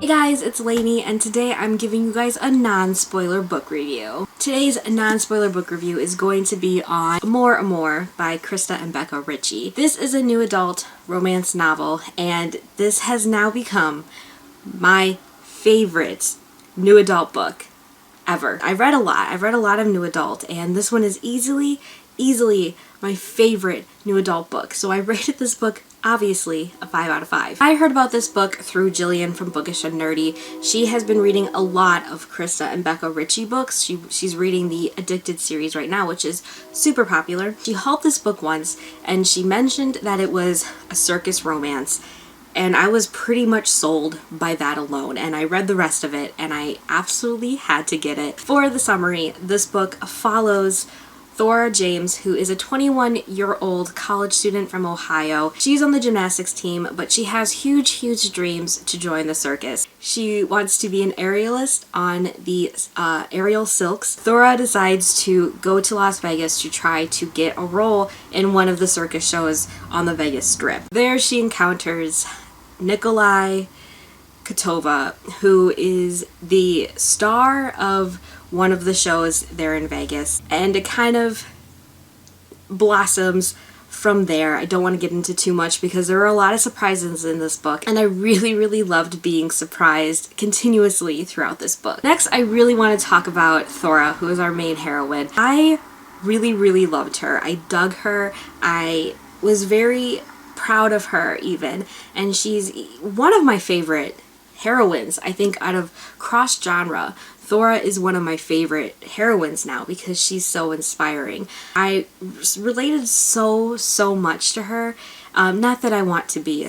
Hey guys, it's Lainey, and today I'm giving you guys a non-spoiler book review. Today's non-spoiler book review is going to be on AMOUR AMOUR by Krista and Becca Ritchie. This is a new adult romance novel, and this has now become my favorite new adult book ever. I've read a lot of new adult, and this one is easily my favorite new adult book. So I rated this book obviously a 5 out of 5. I heard about this book through Jillian from Bookish and Nerdy. She has been reading a lot of Krista and Becca Ritchie books. She's reading the Addicted series right now, which is super popular. She hauled this book once and she mentioned that it was a circus romance, and I was pretty much sold by that alone, and I read the rest of it and I absolutely had to get it. For the summary, this book follows Thora James, who is a 21-year-old college student from Ohio. She's on the gymnastics team, but she has huge dreams to join the circus. She wants to be an aerialist on the aerial silks. Thora decides to go to Las Vegas to try to get a role in one of the circus shows on the Vegas Strip. There she encounters Nikolai Kotova, who is the star of one of the shows there in Vegas, and it kind of blossoms from there. I don't want to get into too much because there are a lot of surprises in this book, and I really loved being surprised continuously throughout this book. Next, I really want to talk about Thora, who is our main heroine. I really loved her. I dug her. I was very proud of her even, and she's one of my favorite heroines, I think, out of cross-genre. Thora is one of my favorite heroines now because she's so inspiring. I related so much to her. Not that I want to be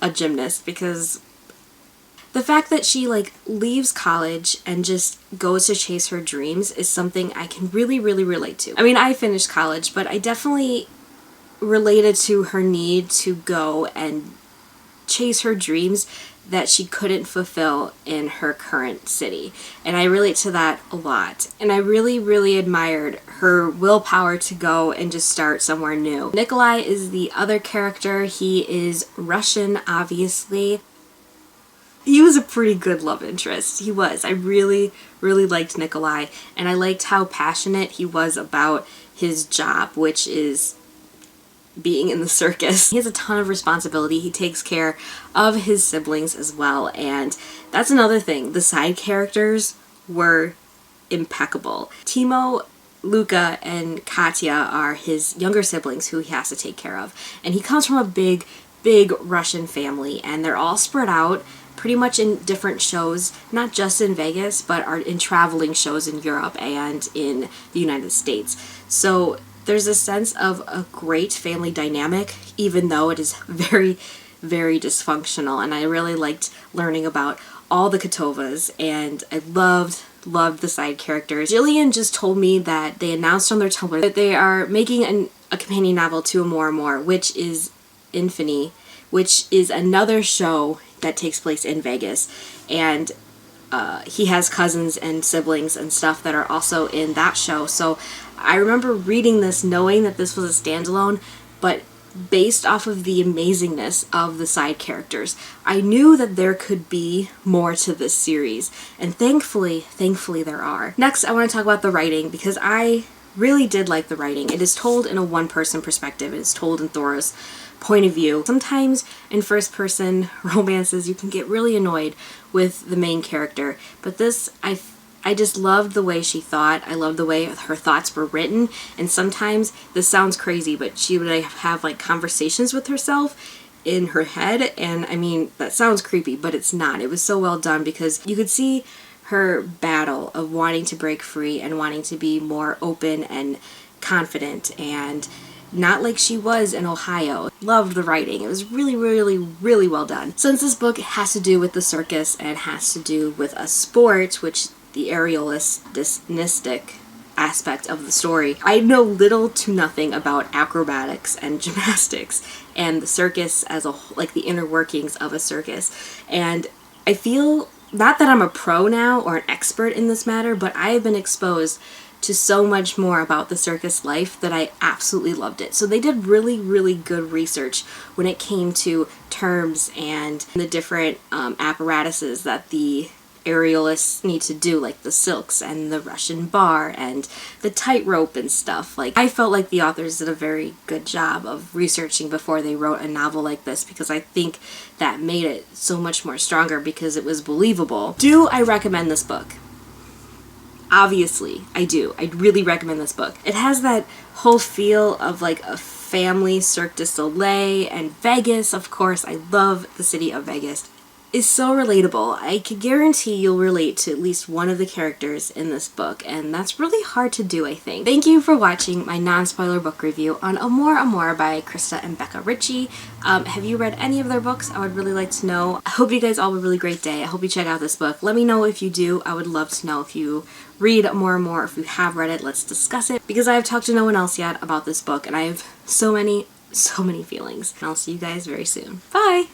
a gymnast, because the fact that she leaves college and just goes to chase her dreams is something I can really relate to. I mean, I finished college, but I definitely related to her need to go and chase her dreams that she couldn't fulfill in her current city. And I relate to that a lot. And I really admired her willpower to go and just start somewhere new. Nikolai is the other character. He is Russian, obviously. He was a pretty good love interest. He was. I really liked Nikolai, and I liked how passionate he was about his job, which is being in the circus. He has a ton of responsibility. He takes care of his siblings as well, and that's another thing. The side characters were impeccable. Timo, Luca, and Katya are his younger siblings who he has to take care of, and he comes from a big Russian family, and they're all spread out pretty much in different shows, not just in Vegas, but are in traveling shows in Europe and in the United States. So there's a sense of a great family dynamic, even though it is very dysfunctional. And I really liked learning about all the Kotovas, and I loved the side characters. Jillian just told me that they announced on their Tumblr that they are making a companion novel to AMOUR AMOUR, which is Infamy, which is another show that takes place in Vegas. And he has cousins and siblings and stuff that are also in that show. So I remember reading this knowing that this was a standalone, but based off of the amazingness of the side characters, I knew that there could be more to this series, and thankfully there are. Next, I want to talk about the writing, because I really did like the writing. It is told in a one-person perspective. It is told in Thora's point of view. Sometimes in first-person romances you can get really annoyed with the main character, but this, I just loved the way she thought. I loved the way her thoughts were written, and sometimes, this sounds crazy, but she would have conversations with herself in her head, and I mean, that sounds creepy, but it's not. It was so well done because you could see her battle of wanting to break free and wanting to be more open and confident and not like she was in Ohio. Loved the writing. It was really well done. Since this book has to do with the circus and has to do with a sport, which the aerialistic aspect of the story, I know little to nothing about acrobatics and gymnastics and the circus as a whole, like the inner workings of a circus. And I feel, not that I'm a pro now or an expert in this matter, but I have been exposed to so much more about the circus life that I absolutely loved it. So they did really, really good research when it came to terms and the different apparatuses that the aerialists need to do, like the silks and the Russian bar and the tightrope and stuff. Like, I felt like the authors did a very good job of researching before they wrote a novel like this, because I think that made it so much more stronger because it was believable. Do I recommend this book? Obviously, I do. I really recommend this book. It has that whole feel of like a family Cirque du Soleil, and Vegas, of course. I love the city of Vegas. Is so relatable. I can guarantee you'll relate to at least one of the characters in this book, and that's really hard to do, I think. Thank you for watching my non-spoiler book review on Amour Amour by Krista and Becca Ritchie. Have you read any of their books? I would really like to know. I hope you guys all have a really great day. I hope you check out this book. Let me know if you do. I would love to know if you read Amour Amour. If you have read it, let's discuss it, because I have talked to no one else yet about this book, and I have so many feelings. And I'll see you guys very soon. Bye!